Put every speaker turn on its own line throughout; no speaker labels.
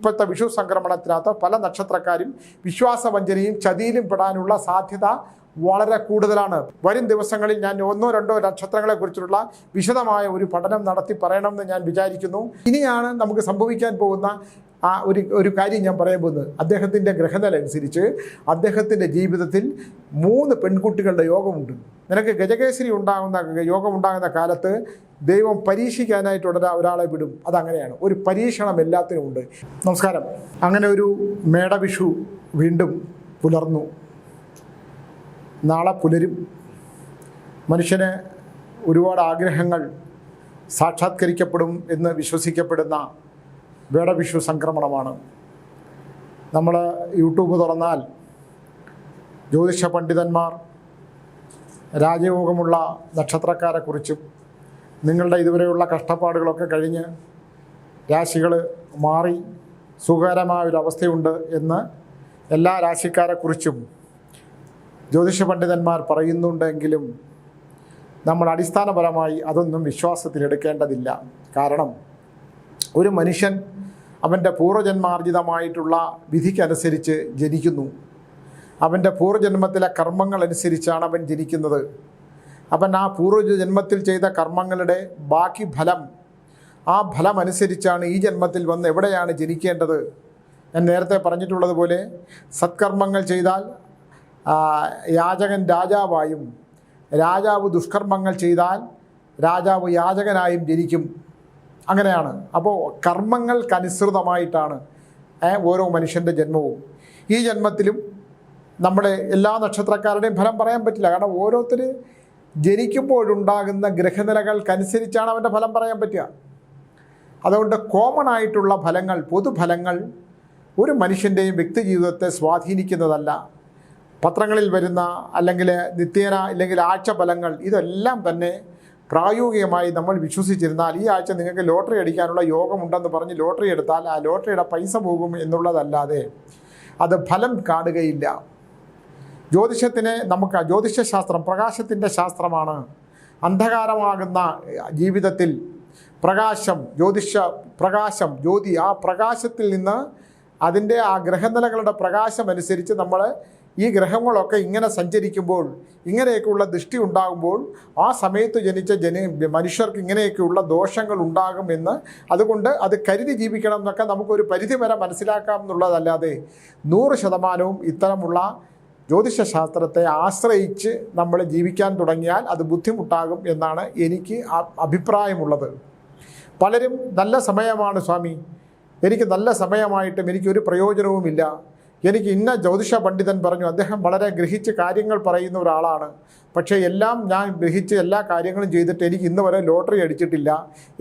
ഇപ്പോഴത്തെ വിഷു സംക്രമണത്തിനകത്ത് പല നക്ഷത്രക്കാരും വിശ്വാസവഞ്ചനയും ചതിയിലും പെടാനുള്ള സാധ്യത വളരെ കൂടുതലാണ്. വരും ദിവസങ്ങളിൽ ഞാൻ 1-2 നക്ഷത്രങ്ങളെക്കുറിച്ചുള്ള വിശദമായ ഒരു പഠനം നടത്തി പറയണമെന്ന് ഞാൻ വിചാരിക്കുന്നു. ഇനിയാണ് നമുക്ക് സംഭവിക്കാൻ പോകുന്ന ഒരു കാര്യം ഞാൻ പറയാൻ പോകുന്നത്. അദ്ദേഹത്തിൻ്റെ ഗ്രഹനില അനുസരിച്ച് അദ്ദേഹത്തിൻ്റെ ജീവിതത്തിൽ 3 പെൺകുട്ടികളുടെ യോഗമുണ്ട്. നിനക്ക് ഗജകേസരി യോഗമുണ്ടാകുന്ന കാലത്ത് ദൈവം പരീക്ഷിക്കാനായിട്ട് ഒരാളെ വിടും. അതങ്ങനെയാണ്, ഒരു പരീക്ഷണം എല്ലാത്തിനും ഉണ്ട്. നമസ്കാരം. അങ്ങനെ ഒരു മേടവിഷു വീണ്ടും പുലർന്നു. നാളെ പുലരും. മനുഷ്യന് ഒരുപാട് ആഗ്രഹങ്ങൾ സാക്ഷാത്കരിക്കപ്പെടും എന്ന് വിശ്വസിക്കപ്പെടുന്ന മേടവിഷു സംക്രമണമാണ്. നമ്മൾ യൂട്യൂബ് തുറന്നാൽ ജ്യോതിഷ പണ്ഡിതന്മാർ രാജയോഗമുള്ള നക്ഷത്രക്കാരെക്കുറിച്ചും നിങ്ങളുടെ ഇതുവരെയുള്ള കഷ്ടപ്പാടുകളൊക്കെ കഴിഞ്ഞ് രാശികൾ മാറി സുഖകരമായൊരവസ്ഥയുണ്ട് എന്ന് എല്ലാ രാശിക്കാരെക്കുറിച്ചും ജ്യോതിഷ പണ്ഡിതന്മാർ പറയുന്നുണ്ടെങ്കിലും നമ്മൾ അടിസ്ഥാനപരമായി അതൊന്നും വിശ്വാസത്തിലെടുക്കേണ്ടതില്ല. കാരണം ഒരു മനുഷ്യൻ അവൻ്റെ പൂർവ്വജന്മാർജിതമായിട്ടുള്ള വിധിക്കനുസരിച്ച് ജനിക്കുന്നു. അവൻ്റെ പൂർവ്വജന്മത്തിലെ കർമ്മങ്ങളനുസരിച്ചാണ് അവൻ ജനിക്കുന്നത്. അവൻ ആ പൂർവ്വജന്മത്തിൽ ചെയ്ത കർമ്മങ്ങളുടെ ബാക്കി ഫലം, ആ ഫലം അനുസരിച്ചാണ് ഈ ജന്മത്തിൽ വന്ന് എവിടെയാണ് ജനിക്കേണ്ടത്. ഞാൻ നേരത്തെ പറഞ്ഞിട്ടുള്ളതുപോലെ സത്കർമ്മങ്ങൾ ചെയ്താൽ യാചകൻ രാജാവായും, രാജാവ് ദുഷ്കർമ്മങ്ങൾ ചെയ്താൽ രാജാവ് യാചകനായും ജനിക്കും. അങ്ങനെയാണ്. അപ്പോൾ കർമ്മങ്ങൾക്കനുസൃതമായിട്ടാണ് ഓരോ മനുഷ്യൻ്റെ ജന്മവും. ഈ ജന്മത്തിലും നമ്മുടെ എല്ലാ നക്ഷത്രക്കാരുടെയും ഫലം പറയാൻ പറ്റില്ല. കാരണം ഓരോരുത്തർ ജനിക്കുമ്പോഴുണ്ടാകുന്ന ഗ്രഹനിലകൾക്കനുസരിച്ചാണ് അവൻ്റെ ഫലം പറയാൻ പറ്റുക. അതുകൊണ്ട് കോമൺ ആയിട്ടുള്ള ഫലങ്ങൾ, പൊതുഫലങ്ങൾ ഒരു മനുഷ്യൻ്റെയും വ്യക്തി ജീവിതത്തെ സ്വാധീനിക്കുന്നതല്ല. പത്രങ്ങളിൽ വരുന്ന അല്ലെങ്കിൽ നിത്യേന അല്ലെങ്കിൽ ആഴ്ച ഫലങ്ങൾ ഇതെല്ലാം തന്നെ പ്രായോഗികമായി നമ്മൾ വിശ്വസിച്ചിരുന്നാൽ ഈ ആഴ്ച നിങ്ങൾക്ക് ലോട്ടറി അടിക്കാനുള്ള യോഗമുണ്ടെന്ന് പറഞ്ഞ് ലോട്ടറി എടുത്താൽ ആ ലോട്ടറിയുടെ പൈസ പോകും എന്നുള്ളതല്ലാതെ അത് ഫലം കാണുകയില്ല. ജ്യോതിഷത്തിനെ നമുക്ക് ജ്യോതിഷശാസ്ത്രം പ്രകാശത്തിൻ്റെ ശാസ്ത്രമാണ്. അന്ധകാരമാകുന്ന ജീവിതത്തിൽ പ്രകാശം, പ്രകാശം, ജ്യോതി, ആ പ്രകാശത്തിൽ നിന്ന് അതിൻ്റെ ആ ഗ്രഹനിലകളുടെ പ്രകാശം അനുസരിച്ച് നമ്മൾ ഈ ഗ്രഹങ്ങളൊക്കെ ഇങ്ങനെ സഞ്ചരിക്കുമ്പോൾ, ഇങ്ങനെയൊക്കെയുള്ള ദൃഷ്ടി ഉണ്ടാകുമ്പോൾ ആ സമയത്ത് ജനിച്ച മനുഷ്യർക്ക് ഇങ്ങനെയൊക്കെയുള്ള ദോഷങ്ങൾ ഉണ്ടാകുമെന്ന്, അതുകൊണ്ട് അത് കരുതി ജീവിക്കണം എന്നൊക്കെ നമുക്കൊരു പരിധി വരെ മനസ്സിലാക്കാം എന്നുള്ളതല്ലാതെ 100% ഇത്തരമുള്ള ജ്യോതിഷശാസ്ത്രത്തെ ആശ്രയിച്ച് നമ്മൾ ജീവിക്കാൻ തുടങ്ങിയാൽ അത് ബുദ്ധിമുട്ടാകും എന്നാണ് എനിക്ക് അഭിപ്രായമുള്ളത്. പലരും നല്ല സമയമാണ് സ്വാമി, എനിക്ക് നല്ല സമയമായിട്ടും എനിക്കൊരു പ്രയോജനവുമില്ല, എനിക്ക് ഇന്ന ജ്യോതിഷ പണ്ഡിതൻ പറഞ്ഞു, അദ്ദേഹം വളരെ ഗ്രഹിച്ച് കാര്യങ്ങൾ പറയുന്ന ഒരാളാണ്, പക്ഷേ എല്ലാം ഞാൻ ഗ്രഹിച്ച് എല്ലാ കാര്യങ്ങളും ചെയ്തിട്ട് എനിക്ക് ഇന്ന് വരെ ലോട്ടറി അടിച്ചിട്ടില്ല,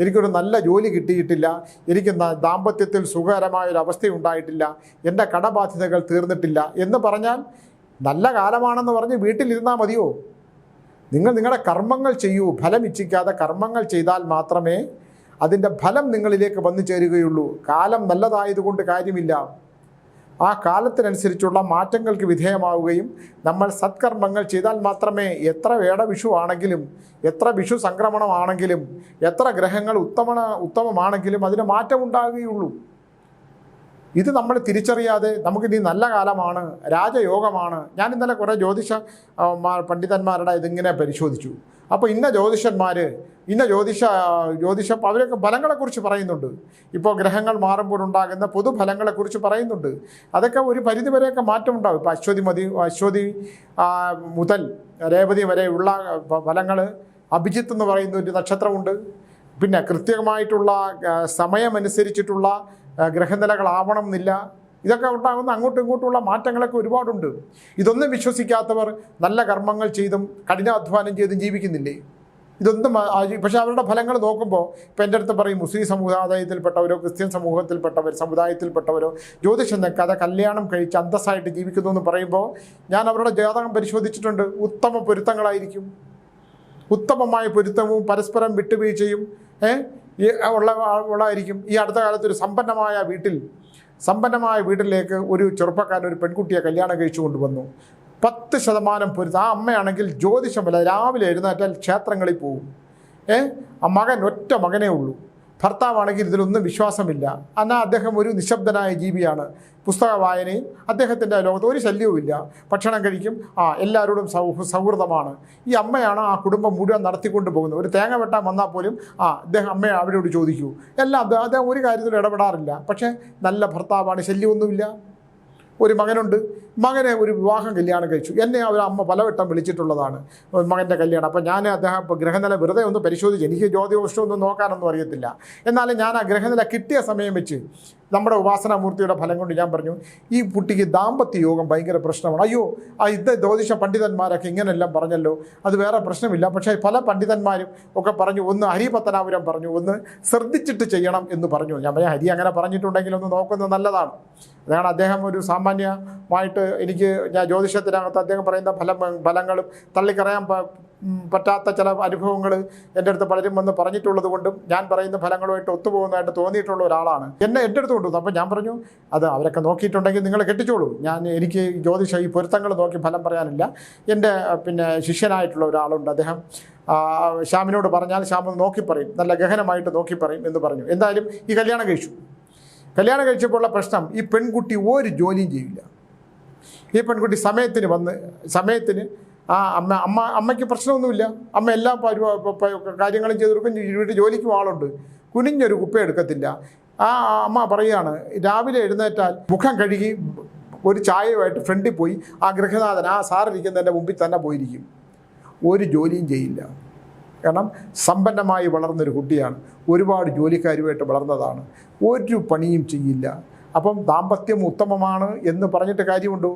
എനിക്കൊരു നല്ല ജോലി കിട്ടിയിട്ടില്ല, എനിക്ക് ദാമ്പത്യത്തിൽ സുഖകരമായൊരവസ്ഥ ഉണ്ടായിട്ടില്ല, എൻ്റെ കടബാധ്യതകൾ തീർന്നിട്ടില്ല എന്ന് പറഞ്ഞാൽ നല്ല കാലമാണെന്ന് പറഞ്ഞ് വീട്ടിലിരുന്നാൽ മതിയോ? നിങ്ങളുടെ കർമ്മങ്ങൾ ചെയ്യൂ. ഫലം ഇച്ഛിക്കാതെ കർമ്മങ്ങൾ ചെയ്താൽ മാത്രമേ അതിൻ്റെ ഫലം നിങ്ങളിലേക്ക് വന്നു ചേരുകയുള്ളൂ. കാലം നല്ലതായതുകൊണ്ട് കാര്യമില്ല. ആ കാലത്തിനനുസരിച്ചുള്ള മാറ്റങ്ങൾക്ക് വിധേയമാവുകയും നമ്മൾ സത്കർമ്മങ്ങൾ ചെയ്താൽ മാത്രമേ എത്ര വേടവിഷു ആണെങ്കിലും, എത്ര വിഷു സംക്രമണമാണെങ്കിലും, എത്ര ഗ്രഹങ്ങൾ ഉത്തമമാണെങ്കിലും അതിന് മാറ്റമുണ്ടാകുകയുള്ളൂ. ഇത് നമ്മൾ തിരിച്ചറിയാതെ നമുക്കിനി നല്ല കാലമാണ്, രാജയോഗമാണ്. ഞാൻ ഇന്നലെ കുറേ പണ്ഡിതന്മാരുടെ ഇതിങ്ങനെ പരിശോധിച്ചു. അപ്പോൾ ഇന്ന ജ്യോതിഷന്മാർ, ഇന്ന ജ്യോതിഷ അവരൊക്കെ ഫലങ്ങളെക്കുറിച്ച് പറയുന്നുണ്ട്. ഇപ്പോൾ ഗ്രഹങ്ങൾ മാറുമ്പോഴുണ്ടാകുന്ന പൊതുഫലങ്ങളെക്കുറിച്ച് പറയുന്നുണ്ട്. അതൊക്കെ ഒരു പരിധിവരെയൊക്കെ മാറ്റമുണ്ടാകും. ഇപ്പോൾ അശ്വതി മുതൽ രേവതി വരെയുള്ള ഫലങ്ങൾ, അഭിജിത്ത് എന്ന് പറയുന്ന ഒരു നക്ഷത്രമുണ്ട്. പിന്നെ കൃത്യമായിട്ടുള്ള സമയമനുസരിച്ചിട്ടുള്ള ഗ്രഹനിലകളാവണം എന്നില്ല. ഇതൊക്കെ ഉണ്ടാകുന്ന അങ്ങോട്ടും ഇങ്ങോട്ടുമുള്ള മാറ്റങ്ങളൊക്കെ ഒരുപാടുണ്ട്. ഇതൊന്നും വിശ്വസിക്കാത്തവർ നല്ല കർമ്മങ്ങൾ ചെയ്തും കഠിനാധ്വാനം ചെയ്തും ജീവിക്കുന്നില്ലേ? ഇതൊന്നും പക്ഷേ അവരുടെ ഫലങ്ങൾ നോക്കുമ്പോൾ ഇപ്പം എൻ്റെ അടുത്ത് പറയും മുസ്ലിം സമുദായത്തിൽപ്പെട്ടവരോ ക്രിസ്ത്യൻ സമുദായത്തിൽപ്പെട്ടവരോ ജ്യോതിഷം നിൽക്കാതെ കല്യാണം കഴിച്ച് അന്തസ്സായിട്ട് ജീവിക്കുന്നു എന്ന് പറയുമ്പോൾ ഞാൻ അവരുടെ ജാതകം പരിശോധിച്ചിട്ടുണ്ട്. ഉത്തമ പൊരുത്തങ്ങളായിരിക്കും. ഉത്തമമായ പൊരുത്തവും പരസ്പരം വിട്ടുവീഴ്ചയും ഉള്ളതായിരിക്കും. ഈ അടുത്ത കാലത്ത് ഒരു സമ്പന്നമായ വീട്ടിലേക്ക് ഒരു ചെറുപ്പക്കാരൻ ഒരു പെൺകുട്ടിയെ കല്യാണം കഴിച്ചു കൊണ്ടുവന്നു. 10% പൊരുത്തം. ആ അമ്മയാണെങ്കിൽ ജ്യോതിഷമല്ല, രാവിലെ എഴുന്നേറ്റാൽ ക്ഷേത്രങ്ങളിൽ പോവും. ആ മകൻ ഒറ്റ മകനേ ഉള്ളൂ. ഭർത്താവാണെങ്കിൽ ഇതിലൊന്നും വിശ്വാസമില്ല. എന്നാൽ അദ്ദേഹം ഒരു നിശബ്ദനായ ജീവിയാണ്. പുസ്തക വായനയും അദ്ദേഹത്തിൻ്റെ ലോകത്ത് ഒരു ശല്യവുമില്ല. ഭക്ഷണം കഴിക്കും, എല്ലാവരോടും സൗഹൃദമാണ്. ഈ അമ്മയാണ് ആ കുടുംബം മുഴുവൻ നടത്തിക്കൊണ്ട് പോകുന്നത്. ഒരു തേങ്ങ വെട്ടാൻ വന്നാൽ പോലും അദ്ദേഹം അമ്മയെ അവരോട് ചോദിക്കൂ. എല്ലാം അദ്ദേഹം ഒരു കാര്യത്തിലും ഇടപെടാറില്ല. പക്ഷേ നല്ല ഭർത്താവാണ്, ശല്യമൊന്നുമില്ല. ഒരു മകനുണ്ട്. മകനെ ഒരു വിവാഹം കല്യാണം കഴിച്ചു. എന്നെ അവർ അമ്മ പലവട്ടം വിളിച്ചിട്ടുള്ളതാണ് മകൻ്റെ കല്യാണം. അപ്പോൾ ഞാൻ അദ്ദേഹം ഇപ്പോൾ ഗ്രഹനില വെറുതെ ഒന്ന് പരിശോധിച്ചു. എനിക്ക് ജ്യോതിഷമൊന്നും നോക്കാനൊന്നും അറിയത്തില്ല. എന്നാലും ഞാൻ ആ ഗ്രഹനില കിട്ടിയ സമയം വെച്ച് നമ്മുടെ ഉപാസനാമൂർത്തിയുടെ ഫലം കൊണ്ട് ഞാൻ പറഞ്ഞു, ഈ കുട്ടിക്ക് ദാമ്പത്യ യോഗം ഭയങ്കര പ്രശ്നമാണ്. അയ്യോ, ഇത് ജ്യോതിഷ പണ്ഡിതന്മാരൊക്കെ ഇങ്ങനെല്ലാം പറഞ്ഞല്ലോ, അത് വേറെ പ്രശ്നമില്ല. പക്ഷേ പല പണ്ഡിതന്മാരും ഒക്കെ പറഞ്ഞു, ഒന്ന് ഹരിപത്തനാപുരം പറഞ്ഞു, ഒന്ന് ശ്രദ്ധിച്ചിട്ട് ചെയ്യണം എന്ന് പറഞ്ഞു. ഞാൻ പറയാം, ഹരി അങ്ങനെ പറഞ്ഞിട്ടുണ്ടെങ്കിൽ ഒന്ന് നോക്കുന്നത് നല്ലതാണ്. അതാണ് അദ്ദേഹം ഒരു സാമാന്യമായിട്ട് ഞാൻ ജ്യോതിഷത്തിനകത്ത് അദ്ദേഹം പറയുന്ന ഫലങ്ങളും തള്ളിക്കറിയാൻ പറ്റാത്ത ചില അനുഭവങ്ങൾ എൻ്റെ അടുത്ത് പലരും വന്ന് പറഞ്ഞിട്ടുള്ളത് കൊണ്ടും ഞാൻ പറയുന്ന ഫലങ്ങളുമായിട്ട് ഒത്തുപോകുന്നതായിട്ട് തോന്നിയിട്ടുള്ള ഒരാളാണ് എൻ്റെ അടുത്ത് കൊണ്ടുവന്നത്. അപ്പോൾ ഞാൻ പറഞ്ഞു, അത് അവരൊക്കെ നോക്കിയിട്ടുണ്ടെങ്കിൽ നിങ്ങൾ കെട്ടിച്ചോളൂ. എനിക്ക് ഈ പൊരുത്തങ്ങൾ നോക്കി ഫലം പറയാനില്ല. എൻ്റെ ശിഷ്യനായിട്ടുള്ള ഒരാളുണ്ട്, അദ്ദേഹം ശ്യാമിനോട് പറഞ്ഞാൽ ശ്യാം നോക്കി പറയും, നല്ല ഗഹനമായിട്ട് നോക്കി പറയും എന്ന് പറഞ്ഞു. എന്തായാലും ഈ കല്യാണം കഴിച്ചപ്പോഴുള്ള പ്രശ്നം, ഈ പെൺകുട്ടി ഒരു ജോലിയും ചെയ്യില്ല. ഈ പെൺകുട്ടി സമയത്തിന് അമ്മയ്ക്ക് പ്രശ്നമൊന്നുമില്ല. അമ്മ എല്ലാ കാര്യങ്ങളും ചെയ്ത് കൊടുക്കും. വീട്ടിൽ ജോലിക്കും ആളുണ്ട്. കുനിഞ്ഞൊരു കുപ്പ എടുക്കത്തില്ല. അമ്മ പറയുകയാണ്, രാവിലെ എഴുന്നേറ്റാൽ മുഖം കഴുകി ഒരു ചായയുമായിട്ട് ഫ്രണ്ടിൽ പോയി ഗൃഹനാഥൻ സാറിരിക്കുന്നതിൻ്റെ മുമ്പിൽ തന്നെ പോയിരിക്കും. ഒരു ജോലിയും ചെയ്യില്ല. കാരണം സമ്പന്നമായി വളർന്നൊരു കുട്ടിയാണ്. ഒരുപാട് ജോലിക്കാരുമായിട്ട് വളർന്നതാണ്. ഒരു പണിയും ചെയ്യില്ല. അപ്പം ദാമ്പത്യം ഉത്തമമാണ് എന്ന് പറഞ്ഞിട്ട് കാര്യമുണ്ടോ?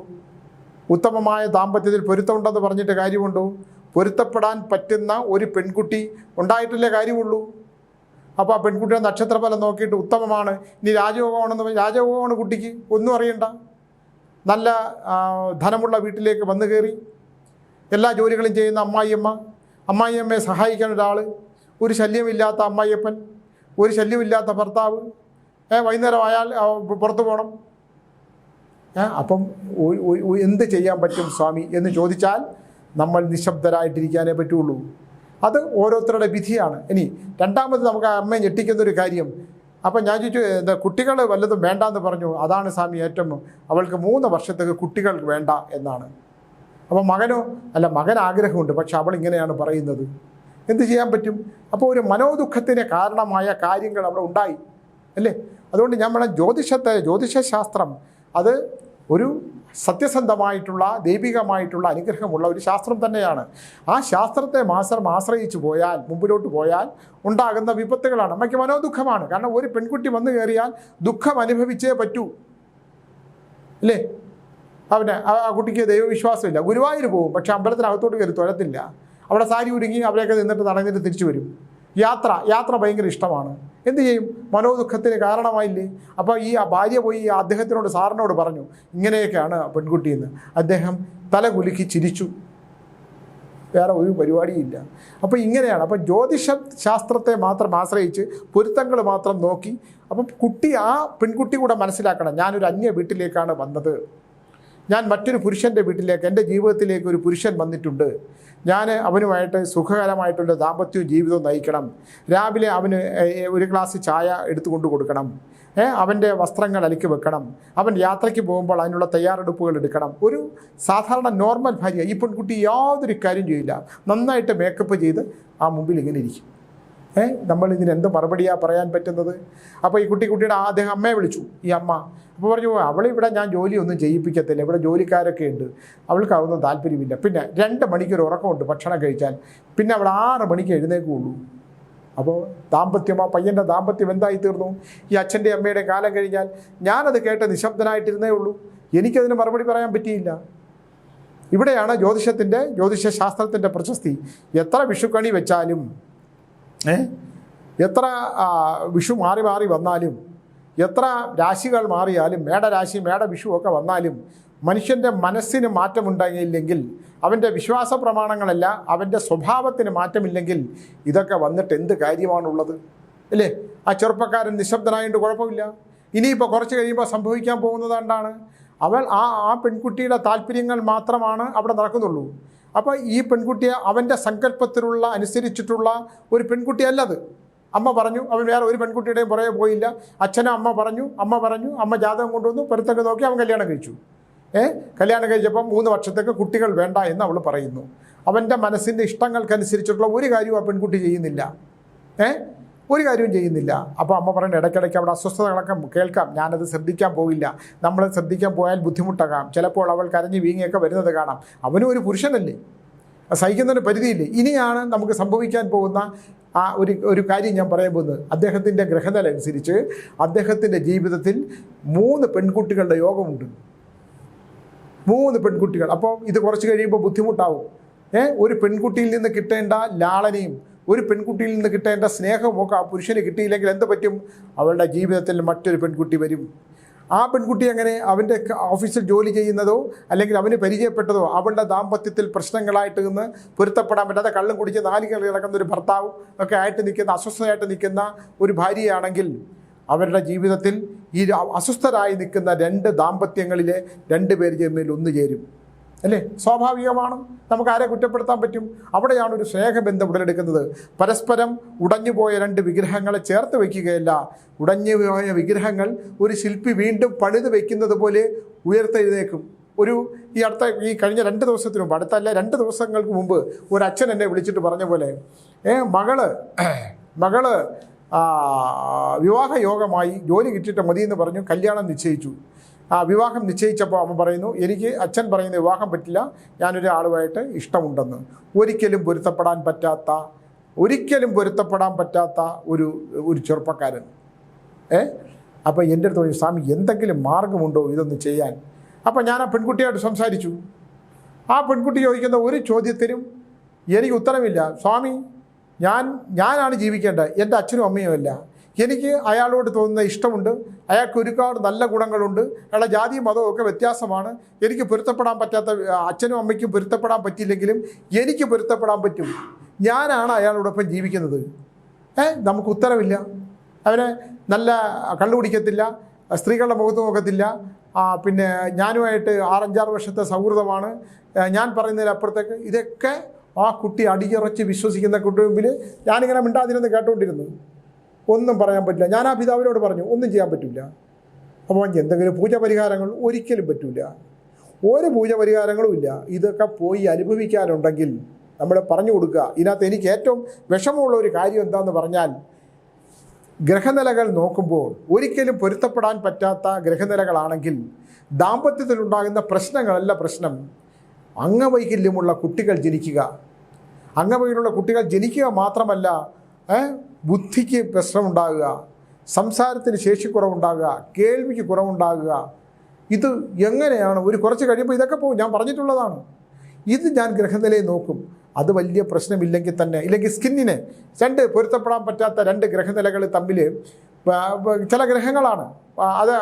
ഉത്തമമായ ദാമ്പത്യത്തിൽ പൊരുത്തമുണ്ടെന്ന് പറഞ്ഞിട്ട് കാര്യമുണ്ടോ? പൊരുത്തപ്പെടാൻ പറ്റുന്ന ഒരു പെൺകുട്ടി ഉണ്ടായിട്ടല്ലേ കാര്യമുള്ളൂ. അപ്പോൾ ആ പെൺകുട്ടിയുടെ നക്ഷത്രഫലം നോക്കിയിട്ട് ഉത്തമമാണ്, ഇനി രാജയോഗമാണ് കുട്ടിക്ക്, ഒന്നും അറിയണ്ട. നല്ല ധനമുള്ള വീട്ടിലേക്ക് വന്നു കയറി എല്ലാ ജോലികളും ചെയ്യുന്ന അമ്മായിയമ്മയെ സഹായിക്കാൻ ഒരാൾ, ഒരു ശല്യമില്ലാത്ത അമ്മായിയപ്പൻ, ഒരു ശല്യമില്ലാത്ത ഭർത്താവ്, വൈകുന്നേരം ആയാൽ പുറത്തു പോകണം. അപ്പം എന്ത് ചെയ്യാൻ പറ്റും സ്വാമി എന്ന് ചോദിച്ചാൽ നമ്മൾ നിശബ്ദരായിട്ടിരിക്കാനേ പറ്റുള്ളൂ. അത് ഓരോരുത്തരുടെ വിധിയാണ്. ഇനി രണ്ടാമത് നമുക്ക് അമ്മയെ ഞെട്ടിക്കുന്നൊരു കാര്യം, അപ്പം ഞാൻ ചോദിച്ചു, കുട്ടികൾ വല്ലതും വേണ്ടാന്ന് പറഞ്ഞു. അതാണ് സ്വാമി ഏറ്റവും, അവൾക്ക് 3 വർഷത്തേക്ക് കുട്ടികൾ വേണ്ട എന്നാണ്. അപ്പോൾ മകൻ ആഗ്രഹമുണ്ട്, പക്ഷെ അവൾ ഇങ്ങനെയാണ് പറയുന്നത്. എന്ത് ചെയ്യാൻ പറ്റും? അപ്പോൾ ഒരു മനോദുഃഖത്തിന് കാരണമായ കാര്യങ്ങൾ അവിടെ ഉണ്ടായി അല്ലേ? അതുകൊണ്ട് ഞാൻ വേണം ജ്യോതിഷശാസ്ത്രം അത് ഒരു സത്യസന്ധമായിട്ടുള്ള ദൈവികമായിട്ടുള്ള അനുഗ്രഹമുള്ള ഒരു ശാസ്ത്രം തന്നെയാണ്. ആ ശാസ്ത്രത്തെ മാത്രം ആശ്രയിച്ചു പോയാൽ, മുമ്പിലോട്ട് പോയാൽ ഉണ്ടാകുന്ന വിപത്തുകളാണ്. അമ്മയ്ക്ക് മനോദുഃഖമാണ്. കാരണം ഒരു പെൺകുട്ടി വന്നു കയറിയാൽ ദുഃഖം അനുഭവിച്ചേ പറ്റൂ അല്ലേ? ആ കുട്ടിക്ക് ദൈവവിശ്വാസമില്ല. ഗുരുവായൂർ പോകും, പക്ഷെ അമ്പലത്തിനകത്തോട്ട് കയറി തൊഴത്തില്ല. അവിടെ സാരി ഒരുങ്ങി അവരെയൊക്കെ നിന്നിട്ട് നടന്നിട്ട് തിരിച്ചു വരും. യാത്ര ഭയങ്കര ഇഷ്ടമാണ്. എന്ത് ചെയ്യും? മനോദുഃഖത്തിന് കാരണമായില്ലേ? അപ്പോൾ ഈ ഭാര്യ പോയി അദ്ദേഹത്തിനോട്, സാറിനോട് പറഞ്ഞു, ഇങ്ങനെയൊക്കെയാണ് പെൺകുട്ടിയെന്ന്. അദ്ദേഹം തല കുലുക്കി ചിരിച്ചു. വേറെ ഒരു പരിപാടിയില്ല. അപ്പോൾ ഇങ്ങനെയാണ്. അപ്പോൾ ജ്യോതിഷ ശാസ്ത്രത്തെ മാത്രം ആശ്രയിച്ച് പൊരുത്തങ്ങൾ മാത്രം നോക്കി, അപ്പം പെൺകുട്ടി കൂടെ മനസ്സിലാക്കണം, ഞാനൊരു അന്യ വീട്ടിലേക്കാണ് വന്നത്. ഞാൻ മറ്റൊരു പുരുഷൻ്റെ വീട്ടിലേക്ക്, എൻ്റെ ജീവിതത്തിലേക്ക് ഒരു പുരുഷൻ വന്നിട്ടുണ്ട്. ഞാൻ അവനുമായിട്ട് സുഖകരമായിട്ടുള്ള ദാമ്പത്യവും ജീവിതവും നയിക്കണം. രാവിലെ അവന് ഒരു ഗ്ലാസ് ചായ എടുത്തുകൊണ്ട് കൊടുക്കണം. അവൻ്റെ വസ്ത്രങ്ങൾ അലക്കി വെക്കണം. അവൻ യാത്രയ്ക്ക് പോകുമ്പോൾ അതിനുള്ള തയ്യാറെടുപ്പുകൾ എടുക്കണം. ഒരു സാധാരണ നോർമൽ ഭാര്യ. ഈ പെൺകുട്ടി യാതൊരു കാര്യം ചെയ്യില്ല. നന്നായിട്ട് മേക്കപ്പ് ചെയ്ത് മുമ്പിൽ ഇങ്ങനെ ഇരിക്കും. നമ്മളിതിന് എന്ത് മറുപടിയാണ് പറയാൻ പറ്റുന്നത്? അപ്പോൾ ഈ കുട്ടിയുടെ അദ്ദേഹം അമ്മയെ വിളിച്ചു. ഈ അമ്മ അപ്പോൾ പറഞ്ഞു, അവളിവിടെ ഞാൻ ജോലിയൊന്നും ചെയ്യിപ്പിക്കത്തില്ല, ഇവിടെ ജോലിക്കാരൊക്കെ ഉണ്ട്, അവൾക്ക് അതൊന്നും താല്പര്യമില്ല. പിന്നെ 2 മണിക്കൊരു ഉറക്കമുണ്ട് ഭക്ഷണം കഴിച്ചാൽ, പിന്നെ അവിടെ 6 മണിക്ക് എഴുന്നേക്കുള്ളൂ. അപ്പോൾ പയ്യൻ്റെ ദാമ്പത്യം എന്തായി തീർന്നു? ഈ അച്ഛൻ്റെ അമ്മയുടെ കാലം കഴിഞ്ഞാൽ ഞാനത് കേട്ട് നിശബ്ദനായിട്ടിരുന്നേ ഉള്ളൂ. എനിക്കതിന് മറുപടി പറയാൻ പറ്റിയില്ല. ഇവിടെയാണ് ജ്യോതിഷശാസ്ത്രത്തിൻ്റെ പ്രശസ്തി. എത്ര വിഷുക്കണി വെച്ചാലും, എത്ര വിഷു മാറി വന്നാലും, എത്ര രാശികൾ മാറിയാലും, മേടരാശി മേടവിഷു ഒക്കെ വന്നാലും, മനുഷ്യൻ്റെ മനസ്സിന് മാറ്റമുണ്ടായില്ലെങ്കിൽ, അവൻ്റെ വിശ്വാസ പ്രമാണങ്ങളല്ല, അവൻ്റെ സ്വഭാവത്തിന് മാറ്റമില്ലെങ്കിൽ ഇതൊക്കെ വന്നിട്ട് എന്ത് കാര്യമാണുള്ളത് അല്ലേ? ആ ചെറുപ്പക്കാരൻ നിശബ്ദനായിട്ട് കുഴപ്പമില്ല. ഇനിയിപ്പോൾ കുറച്ച് കഴിയുമ്പോൾ സംഭവിക്കാൻ പോകുന്നത് എന്താണ്? ആ പെൺകുട്ടിയുടെ താല്പര്യങ്ങൾ മാത്രമാണ് അവിടെ നടക്കുന്നുള്ളൂ. അപ്പോൾ ഈ പെൺകുട്ടിയെ അവൻ്റെ സങ്കല്പത്തിലുള്ള അനുസരിച്ചിട്ടുള്ള ഒരു പെൺകുട്ടിയല്ലത്. അമ്മ പറഞ്ഞു, അവൻ വേറെ ഒരു പെൺകുട്ടിയുടെയും പുറകെ പോയില്ല. അച്ഛനും അമ്മ പറഞ്ഞു, അമ്മ ജാതകം കൊണ്ടുവന്നു, പൊരുത്തൊക്കെ നോക്കി അവൻ കല്യാണം കഴിച്ചു. കല്യാണം കഴിച്ചപ്പം 3 വർഷത്തേക്ക് കുട്ടികൾ വേണ്ട എന്ന് അവൾ പറയുന്നു. അവൻ്റെ മനസ്സിൻ്റെ ഇഷ്ടങ്ങൾക്കനുസരിച്ചിട്ടുള്ള ഒരു കാര്യവും ആ പെൺകുട്ടി ചെയ്യുന്നില്ല. ഒരു കാര്യവും ചെയ്യുന്നില്ല. അപ്പോൾ അമ്മ പറയുന്നത് ഇടയ്ക്കിടയ്ക്ക് അവിടെ അസ്വസ്ഥതകളൊക്കെ കേൾക്കാം, ഞാനത് ശ്രദ്ധിക്കാൻ പോയില്ല, നമ്മൾ ശ്രദ്ധിക്കാൻ പോയാൽ ബുദ്ധിമുട്ടാകാം, ചിലപ്പോൾ അവൾ കരഞ്ഞ് വീങ്ങിയൊക്കെ വരുന്നത് കാണാം. അവനും ഒരു പുരുഷനല്ലേ, സഹിക്കുന്നതിന് പരിധിയില്ലേ. ഇനിയാണ് നമുക്ക് സംഭവിക്കാൻ പോകുന്ന ആ ഒരു കാര്യം ഞാൻ പറയാൻ പോകുന്നത്. അദ്ദേഹത്തിൻ്റെ ഗ്രഹനില അനുസരിച്ച് അദ്ദേഹത്തിൻ്റെ ജീവിതത്തിൽ 3 പെൺകുട്ടികളുടെ യോഗമുണ്ട്. 3 പെൺകുട്ടികൾ. അപ്പോൾ ഇത് കുറച്ച് കഴിയുമ്പോൾ ബുദ്ധിമുട്ടാവും. ഒരു പെൺകുട്ടിയിൽ നിന്ന് കിട്ടേണ്ട ലാളനയും ഒരു പെൺകുട്ടിയിൽ നിന്ന് കിട്ടേണ്ട സ്നേഹവും ഒക്കെ ആ പുരുഷന് കിട്ടിയില്ലെങ്കിൽ എന്ത് പറ്റും? അവളുടെ ജീവിതത്തിൽ മറ്റൊരു പെൺകുട്ടി വരും. ആ പെൺകുട്ടി അങ്ങനെ അവൻ്റെ ഓഫീസിൽ ജോലി ചെയ്യുന്നതോ അല്ലെങ്കിൽ അവന് പരിചയപ്പെട്ടതോ അവളുടെ ദാമ്പത്യത്തിൽ പ്രശ്നങ്ങളായിട്ട് നിന്ന് പൊരുത്തപ്പെടാൻ പറ്റാതെ കള്ളും കുടിച്ച് 4 കളി കിടക്കുന്ന ഒരു ഭർത്താവും ഒക്കെ ആയിട്ട് നിൽക്കുന്ന, അസ്വസ്ഥമായിട്ട് നിൽക്കുന്ന ഒരു ഭാര്യയാണെങ്കിൽ അവരുടെ ജീവിതത്തിൽ ഈ അസ്വസ്ഥരായി നിൽക്കുന്ന 2 ദാമ്പത്യങ്ങളിലെ 2 പേര് തമ്മിൽ ഒന്ന് ചേരും. അല്ലേ? സ്വാഭാവികമാണ്. നമുക്ക് ആരെ കുറ്റപ്പെടുത്താൻ പറ്റും? അവിടെയാണ് ഒരു സ്നേഹബന്ധം ഉടലെടുക്കുന്നത്. പരസ്പരം ഉടഞ്ഞുപോയ 2 വിഗ്രഹങ്ങളെ ചേർത്ത് വയ്ക്കുകയല്ല, ഉടഞ്ഞുപോയ വിഗ്രഹങ്ങൾ ഒരു ശില്പി വീണ്ടും പണിത് വയ്ക്കുന്നത് പോലെ ഉയർത്തെഴുന്നേക്കും. ഈ കഴിഞ്ഞ 2 ദിവസത്തിന് മുമ്പ്, അടുത്തല്ല 2 ദിവസങ്ങൾക്ക് മുമ്പ് ഒരു അച്ഛൻ എന്നെ വിളിച്ചിട്ട് പറഞ്ഞ പോലെ മകള് വിവാഹ യോഗമായി ജോലി കിട്ടിയിട്ട് മതിയെന്ന് പറഞ്ഞു, കല്യാണം നിശ്ചയിച്ചു. വിവാഹം നിശ്ചയിച്ചപ്പോൾ അമ്മ പറയുന്നു, അച്ഛൻ പറയുന്ന വിവാഹം പറ്റില്ല, ഞാനൊരാളുമായിട്ട് ഇഷ്ടമുണ്ടെന്ന്. ഒരിക്കലും പൊരുത്തപ്പെടാൻ പറ്റാത്ത ഒരു ചെറുപ്പക്കാരൻ. അപ്പോൾ എൻ്റെ അടുത്ത് പറഞ്ഞു, സ്വാമി എന്തെങ്കിലും മാർഗമുണ്ടോ ഇതൊന്ന് ചെയ്യാൻ? അപ്പോൾ ഞാൻ ആ പെൺകുട്ടിയായിട്ട് സംസാരിച്ചു. ആ പെൺകുട്ടി ചോദിക്കുന്ന ഒരു ചോദ്യത്തിനും എനിക്ക് ഉത്തരമില്ല. സ്വാമി, ഞാനാണ് ജീവിക്കേണ്ടത്, എൻ്റെ അച്ഛനും അമ്മയും അല്ല. എനിക്ക് അയാളോട് തോന്നുന്ന ഇഷ്ടമുണ്ട്, അയാൾക്ക് ഒരുപാട് നല്ല ഗുണങ്ങളുണ്ട്, അയാളുടെ ജാതിയും മതവും ഒക്കെ വ്യത്യാസമാണ്. എനിക്ക് പൊരുത്തപ്പെടാൻ പറ്റാത്ത, അച്ഛനും അമ്മയ്ക്കും പൊരുത്തപ്പെടാൻ പറ്റിയില്ലെങ്കിലും എനിക്ക് പൊരുത്തപ്പെടാൻ പറ്റും. ഞാനാണ് അയാളോടൊപ്പം ജീവിക്കുന്നത്. നമുക്ക് ഉത്തരവില്ല. അവന് നല്ല കള്ളു കുടിക്കത്തില്ല, സ്ത്രീകളുടെ മുഖത്ത് നോക്കത്തില്ല, പിന്നെ ഞാനുമായിട്ട് 6-5 വർഷത്തെ സൗഹൃദമാണ്, ഞാൻ പറയുന്നതിലപ്പുറത്തേക്ക്. ഇതൊക്കെ ആ കുട്ടി അടിയുറച്ച് വിശ്വസിക്കുന്ന കുട്ടി മുമ്പിൽ ഞാനിങ്ങനെ മിണ്ടാതിരുന്ന് കേട്ടുകൊണ്ടിരുന്നു. ഒന്നും പറയാൻ പറ്റില്ല. ഞാൻ ആ പിതാവിനോട് പറഞ്ഞു, ഒന്നും ചെയ്യാൻ പറ്റില്ല. അപ്പോൾ എന്തെങ്കിലും പൂജ പരിഹാരങ്ങൾ ഒരിക്കലും പറ്റില്ല. ഒരു പൂജ പരിഹാരങ്ങളും ഇല്ല. ഇതൊക്കെ പോയി അനുഭവിക്കാനുണ്ടെങ്കിൽ നമ്മൾ പറഞ്ഞു കൊടുക്കുക. ഇതിനകത്ത് എനിക്ക് ഏറ്റവും വിഷമമുള്ള ഒരു കാര്യം എന്താണെന്ന് പറഞ്ഞാൽ, ഗ്രഹനിലകൾ നോക്കുമ്പോൾ ഒരിക്കലും പൊരുത്തപ്പെടാൻ പറ്റാത്ത ഗ്രഹനിലകളാണെങ്കിൽ ദാമ്പത്യത്തിലുണ്ടാകുന്ന പ്രശ്നങ്ങളല്ല പ്രശ്നം. അംഗവൈകല്യമുള്ള കുട്ടികൾ ജനിക്കുക. അംഗവൈകല്യമുള്ള കുട്ടികൾ ജനിക്കുക മാത്രമല്ല, ബുദ്ധിക്ക് പ്രശ്നമുണ്ടാകുക, സംസാരത്തിന് ശേഷിക്കുറവുണ്ടാകുക, കേൾവിക്ക് കുറവുണ്ടാകുക. ഇത് എങ്ങനെയാണ്? കുറച്ച് കഴിയുമ്പോൾ ഇതൊക്കെ പോകും. ഞാൻ പറഞ്ഞിട്ടുള്ളതാണ്. ഇത് ഞാൻ ഗ്രഹനിലയെ നോക്കും. അത് വലിയ പ്രശ്നമില്ലെങ്കിൽ തന്നെ, ഇല്ലെങ്കിൽ സ്കിന്നിന് 2 പൊരുത്തപ്പെടാൻ പറ്റാത്ത 2 ഗ്രഹനിലകൾ തമ്മിൽ ചില ഗ്രഹങ്ങളാണ്, അത്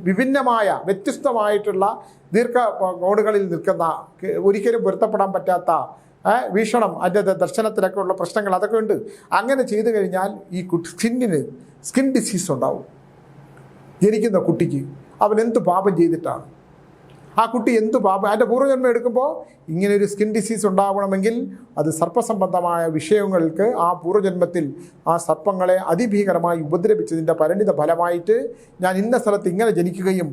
വിഭിന്നമായ വ്യത്യസ്തമായിട്ടുള്ള ദീർഘകോണുകളിൽ നിൽക്കുന്ന, ഒരിക്കലും പൊരുത്തപ്പെടാൻ പറ്റാത്ത വീക്ഷണം, അതിൻ്റെ ദർശനത്തിലൊക്കെ ഉള്ള പ്രശ്നങ്ങൾ അതൊക്കെ ഉണ്ട്. അങ്ങനെ ചെയ്തു കഴിഞ്ഞാൽ ഈ സ്കിൻ ഡിസീസ് ഉണ്ടാവും. ജനിക്കുന്ന കുട്ടിക്ക് അവൻ എന്ത് പാപം ചെയ്തിട്ടാണ്, ആ കുട്ടി എന്ത് പാപം, അതിൻ്റെ പൂർവ്വജന്മം എടുക്കുമ്പോൾ ഇങ്ങനെയൊരു സ്കിൻ ഡിസീസ് ഉണ്ടാവണമെങ്കിൽ അത് സർപ്പസംബന്ധമായ വിഷയങ്ങൾക്ക് ആ പൂർവ്വജന്മത്തിൽ ആ സർപ്പങ്ങളെ അതിഭീകരമായി ഉപദ്രവിച്ചതിൻ്റെ പരിണിത ഫലമായിട്ട് ഞാൻ ഇന്ന സ്ഥലത്ത് ഇങ്ങനെ ജനിക്കുകയും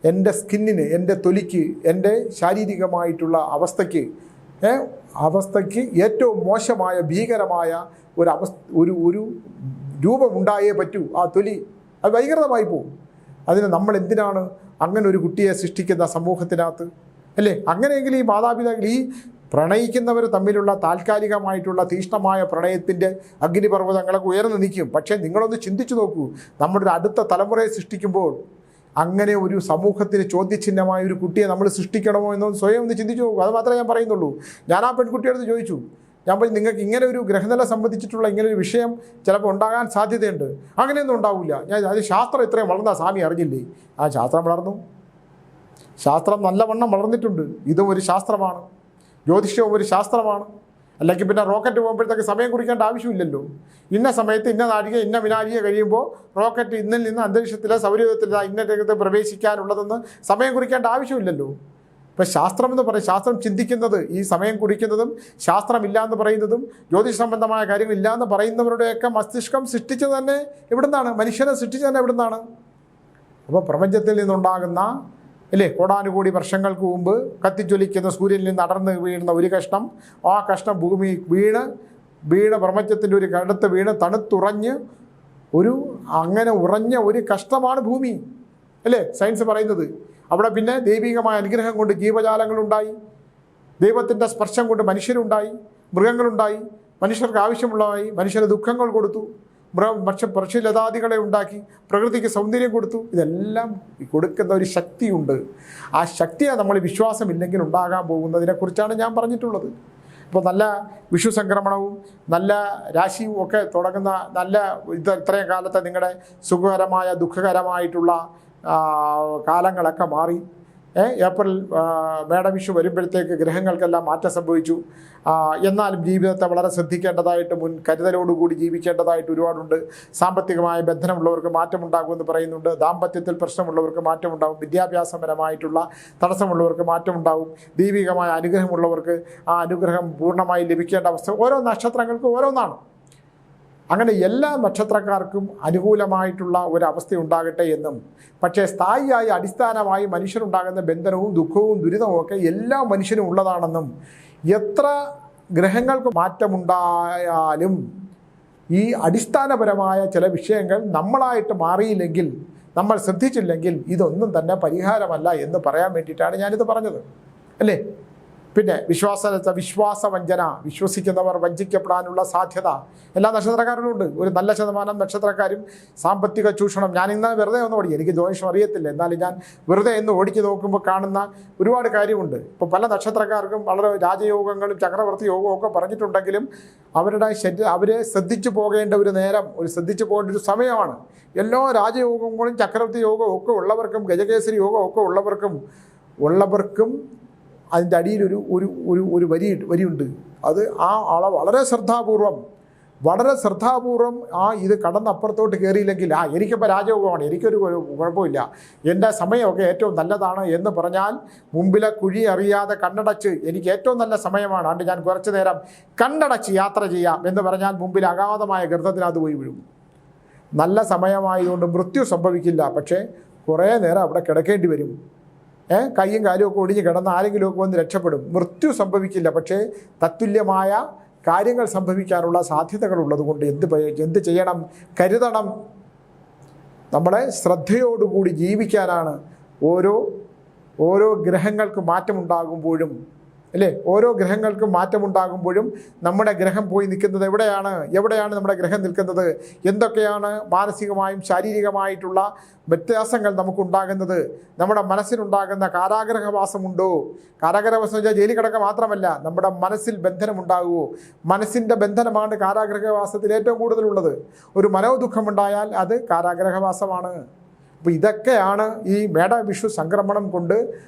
എൻ്റെ സ്കിന്നിന്, എൻ്റെ തൊലിക്ക്, എൻ്റെ ശാരീരികമായിട്ടുള്ള അവസ്ഥയ്ക്ക് ഏറ്റവും മോശമായ ഭീകരമായ ഒരു രൂപമുണ്ടായേ പറ്റൂ. ആ തൊലി അത് വൈകൃതമായി പോകും. അതിന് നമ്മൾ എന്തിനാണ് അങ്ങനെ ഒരു കുട്ടിയെ സൃഷ്ടിക്കുന്ന സമൂഹത്തിനകത്ത്? അല്ലേ? അങ്ങനെയെങ്കിൽ ഈ മാതാപിതാക്കൾ, ഈ പ്രണയിക്കുന്നവർ തമ്മിലുള്ള താൽക്കാലികമായിട്ടുള്ള തീഷ്ണമായ പ്രണയത്തിൻ്റെ അഗ്നിപർവ്വതങ്ങളൊക്കെ ഉയർന്നു നിൽക്കും. പക്ഷേ നിങ്ങളൊന്ന് ചിന്തിച്ചു നോക്കൂ, നമ്മുടെ അടുത്ത തലമുറയെ സൃഷ്ടിക്കുമ്പോൾ അങ്ങനെ ഒരു സമൂഹത്തിന് ചോദ്യചിഹ്നമായ ഒരു കുട്ടിയെ നമ്മൾ സൃഷ്ടിക്കണമോ എന്നൊന്ന് സ്വയം ഒന്ന് ചിന്തിച്ചു നോക്കൂ. അത് മാത്രമേ ഞാൻ പറയുന്നുള്ളൂ. ഞാൻ ആ പെൺകുട്ടിയോട് ചോദിച്ചു, ഞാൻ പറഞ്ഞു, നിങ്ങൾക്ക് ഇങ്ങനെ ഒരു ഗ്രഹനില സംബന്ധിച്ചിട്ടുള്ള ഇങ്ങനെ ഒരു വിഷയം ചിലപ്പോൾ ഉണ്ടാകാൻ സാധ്യതയുണ്ട്. അങ്ങനെയൊന്നും ഉണ്ടാവില്ല. അത് ശാസ്ത്രം ഇത്രയും വളർന്ന സ്വാമി അറിഞ്ഞില്ലേ? ആ ശാസ്ത്രം വളർന്നു, ശാസ്ത്രം നല്ലവണ്ണം വളർന്നിട്ടുണ്ട്. ഇതും ഒരു ശാസ്ത്രമാണ്, ജ്യോതിഷവും ഒരു ശാസ്ത്രമാണ്. അല്ലെങ്കിൽ പിന്നെ റോക്കറ്റ് പോകുമ്പോഴത്തേക്ക് സമയം കുറിക്കേണ്ട ആവശ്യമില്ലല്ലോ. ഇന്ന സമയത്ത് ഇന്ന നാഴിക ഇന്ന വിനാഴിക കഴിയുമ്പോൾ റോക്കറ്റ് ഇന്നിൽ നിന്ന് അന്തരീക്ഷത്തിലെ സൗരയൂഥത്തിലെ ഇന്ന രംഗത്ത് പ്രവേശിക്കാനുള്ളതെന്ന് സമയം കുറിക്കേണ്ട ആവശ്യമില്ലല്ലോ. ഇപ്പം ശാസ്ത്രം എന്ന് പറയും, ശാസ്ത്രം ചിന്തിക്കുന്നത്, ഈ സമയം കുറിക്കുന്നതും ശാസ്ത്രമില്ല എന്ന് പറയുന്നതും ജ്യോതിഷ സംബന്ധമായ കാര്യങ്ങളില്ല എന്ന് പറയുന്നവരുടെയൊക്കെ മസ്തിഷ്കം സൃഷ്ടിച്ചത് തന്നെ എവിടുന്നാണ്? മനുഷ്യനെ സൃഷ്ടിച്ചത് തന്നെ എവിടുന്നാണ്? അപ്പോൾ പ്രപഞ്ചത്തിൽ നിന്നുണ്ടാകുന്ന കോടാനുകൂടി വർഷങ്ങൾക്ക് മുമ്പ് കത്തിജ്വലിക്കുന്ന സൂര്യനിൽ നിന്ന് അടർന്ന് വീഴുന്ന ഒരു കഷ്ണം, ആ കഷ്ണം ഭൂമി വീണ് പ്രപഞ്ചത്തിൻ്റെ ഒരു കടുത്ത് വീണ് തണുത്തുറഞ്ഞ് അങ്ങനെ ഉറഞ്ഞ ഒരു കഷ്ണമാണ് ഭൂമി, സയൻസ് പറയുന്നത്. അവിടെ പിന്നെ ദൈവികമായ അനുഗ്രഹം കൊണ്ട് ജീവജാലങ്ങളുണ്ടായി, ദൈവത്തിൻ്റെ സ്പർശം കൊണ്ട് മനുഷ്യരുണ്ടായി, മൃഗങ്ങളുണ്ടായി, മനുഷ്യർക്ക് ആവശ്യമുള്ളതായി, മനുഷ്യന് ദുഃഖങ്ങൾ കൊടുത്തു, പക്ഷിലതാദികളെ ഉണ്ടാക്കി, പ്രകൃതിക്ക് സൗന്ദര്യം കൊടുത്തു. ഇതെല്ലാം കൊടുക്കുന്ന ഒരു ശക്തിയുണ്ട്. ആ ശക്തിയെ നമ്മൾ വിശ്വാസമില്ലെങ്കിൽ ഉണ്ടാകാൻ പോകുന്നതിനെക്കുറിച്ചാണ് ഞാൻ പറഞ്ഞിട്ടുള്ളത്. ഇപ്പോൾ നല്ല വിഷു സംക്രമണവും നല്ല രാശിയും ഒക്കെ തുടങ്ങുന്ന നല്ല ഇത്രയും കാലത്തെ നിങ്ങളുടെ സുഖകരമായ ദുഃഖകരമായിട്ടുള്ള കാലങ്ങളൊക്കെ മാറി. ഏപ്രിൽ മേടവിഷു വരുമ്പോഴത്തേക്ക് ഗ്രഹങ്ങൾക്കെല്ലാം മാറ്റം സംഭവിച്ചു. എന്നാലും ജീവിതത്തെ വളരെ ശ്രദ്ധിക്കേണ്ടതായിട്ട്, കരുതലോടുകൂടി ജീവിക്കേണ്ടതായിട്ട് ഒരുപാടുണ്ട്. സാമ്പത്തികമായ ബന്ധനമുള്ളവർക്ക് മാറ്റമുണ്ടാകുമെന്ന് പറയുന്നുണ്ട്. ദാമ്പത്യത്തിൽ പ്രശ്നമുള്ളവർക്ക് മാറ്റമുണ്ടാകും. വിദ്യാഭ്യാസപരമായിട്ടുള്ള തടസ്സമുള്ളവർക്ക് മാറ്റമുണ്ടാകും. ദൈവികമായ അനുഗ്രഹമുള്ളവർക്ക് ആ അനുഗ്രഹം പൂർണ്ണമായി ലഭിക്കേണ്ട അവസ്ഥ ഓരോ നക്ഷത്രങ്ങൾക്കും ഓരോന്നാണ്. അങ്ങനെ എല്ലാ നക്ഷത്രക്കാർക്കും അനുകൂലമായിട്ടുള്ള ഒരവസ്ഥ ഉണ്ടാകട്ടെ എന്നും, പക്ഷേ സ്ഥായിയായി അടിസ്ഥാനമായി മനുഷ്യനുണ്ടാകുന്ന ബന്ധനവും ദുഃഖവും ദുരിതവും ഒക്കെ എല്ലാ മനുഷ്യനും ഉള്ളതാണെന്നും, എത്ര ഗ്രഹങ്ങൾക്ക് മാറ്റമുണ്ടായാലും ഈ അടിസ്ഥാനപരമായ ചില വിഷയങ്ങൾ നമ്മളായിട്ട് മാറിയില്ലെങ്കിൽ, നമ്മൾ ശ്രദ്ധിച്ചില്ലെങ്കിൽ ഇതൊന്നും തന്നെ പരിഹാരമല്ല എന്ന് പറയാൻ വേണ്ടിയിട്ടാണ് ഞാനിത് പറഞ്ഞത്, അല്ലേ? പിന്നെ വിശ്വാസവഞ്ചന, വിശ്വസിക്കുന്നവർ വഞ്ചിക്കപ്പെടാനുള്ള സാധ്യത എല്ലാ നക്ഷത്രക്കാരിലും ഉണ്ട്. ഒരു നല്ല ശതമാനം നക്ഷത്രക്കാരും സാമ്പത്തിക ചൂഷണം. ഞാൻ ഇന്ന് വെറുതെ ഒന്ന് ഓടി, എനിക്ക് ജ്യോതിഷം അറിയത്തില്ല, എന്നാലും ഞാൻ വെറുതെ ഒന്ന് ഓടിച്ച് നോക്കുമ്പോൾ കാണുന്ന ഒരുപാട് കാര്യമുണ്ട്. ഇപ്പോൾ പല നക്ഷത്രക്കാർക്കും വളരെ രാജയോഗങ്ങളും ചക്രവർത്തി യോഗവും ഒക്കെ പറഞ്ഞിട്ടുണ്ടെങ്കിലും അവരെ ശ്രദ്ധിച്ചു പോകേണ്ട ഒരു നേരം, ശ്രദ്ധിച്ചു പോകേണ്ട ഒരു സമയമാണ്. എല്ലാ രാജയോഗങ്ങളും ചക്രവർത്തി യോഗവും ഒക്കെ ഉള്ളവർക്കും, ഗജകേസരി യോഗം ഒക്കെ ഉള്ളവർക്കും അതിൻ്റെ അടിയിൽ ഒരു വരിയുണ്ട്. അത് ആ ആളെ വളരെ ശ്രദ്ധാപൂർവം ഇത് കടന്നപ്പുറത്തോട്ട് കയറിയില്ലെങ്കിൽ, എനിക്കിപ്പോൾ രാജയോഗമാണ്, എനിക്കൊരു കുഴപ്പമില്ല, എൻ്റെ സമയമൊക്കെ ഏറ്റവും നല്ലതാണ് എന്ന് പറഞ്ഞാൽ, മുമ്പിലെ കുഴി അറിയാതെ കണ്ണടച്ച് എനിക്ക് ഏറ്റവും നല്ല സമയമാണ്, അതുകൊണ്ട് ഞാൻ കുറച്ചു നേരം കണ്ണടച്ച് യാത്ര ചെയ്യാം എന്ന് പറഞ്ഞാൽ മുമ്പിൽ അഗാധമായ ഗർത്തത്തിനകത്ത് പോയി വീഴും. നല്ല സമയമായതുകൊണ്ട് മൃത്യു സംഭവിക്കില്ല, പക്ഷേ കുറേ നേരം അവിടെ കിടക്കേണ്ടി വരും. കൈയും കാലും ഒക്കെ ഒടിഞ്ഞ് കിടന്ന് ആരെങ്കിലുമൊക്കെ വന്ന് രക്ഷപ്പെടും. മൃത്യു സംഭവിക്കില്ല, പക്ഷേ തത്തുല്യമായ കാര്യങ്ങൾ സംഭവിക്കാനുള്ള സാധ്യതകളുള്ളത് കൊണ്ട് എന്ത് ചെയ്യണം? കരുതണം. നമ്മളെ ശ്രദ്ധയോടുകൂടി ജീവിക്കാനാണ് ഓരോ ഗ്രഹങ്ങൾക്ക് മാറ്റമുണ്ടാകുമ്പോഴും, ഓരോ ഗ്രഹങ്ങൾക്കും മാറ്റമുണ്ടാകുമ്പോഴും നമ്മുടെ ഗ്രഹം പോയി നിൽക്കുന്നത് എവിടെയാണ് നമ്മുടെ ഗ്രഹം നിൽക്കുന്നത്, എന്തൊക്കെയാണ് മാനസികമായും ശാരീരികമായിട്ടുള്ള വ്യത്യാസങ്ങൾ നമുക്കുണ്ടാകുന്നത്, നമ്മുടെ മനസ്സിനുണ്ടാകുന്ന കാരാഗ്രഹവാസമുണ്ടോ? കാരാഗ്രഹവാസം വെച്ചാൽ ജയിലിൽ കിടക്കുക മാത്രമല്ല, നമ്മുടെ മനസ്സിൽ ബന്ധനമുണ്ടാകുമോ? മനസ്സിൻ്റെ ബന്ധനമാണ് കാരാഗ്രഹവാസത്തിൽ ഏറ്റവും കൂടുതലുള്ളത്. ഒരു മനോദുഃഖമുണ്ടായാൽ അത് കാരാഗ്രഹവാസമാണ്. അപ്പോൾ ഇതൊക്കെയാണ് ഈ മേടവിഷു സംക്രമണം കൊണ്ട്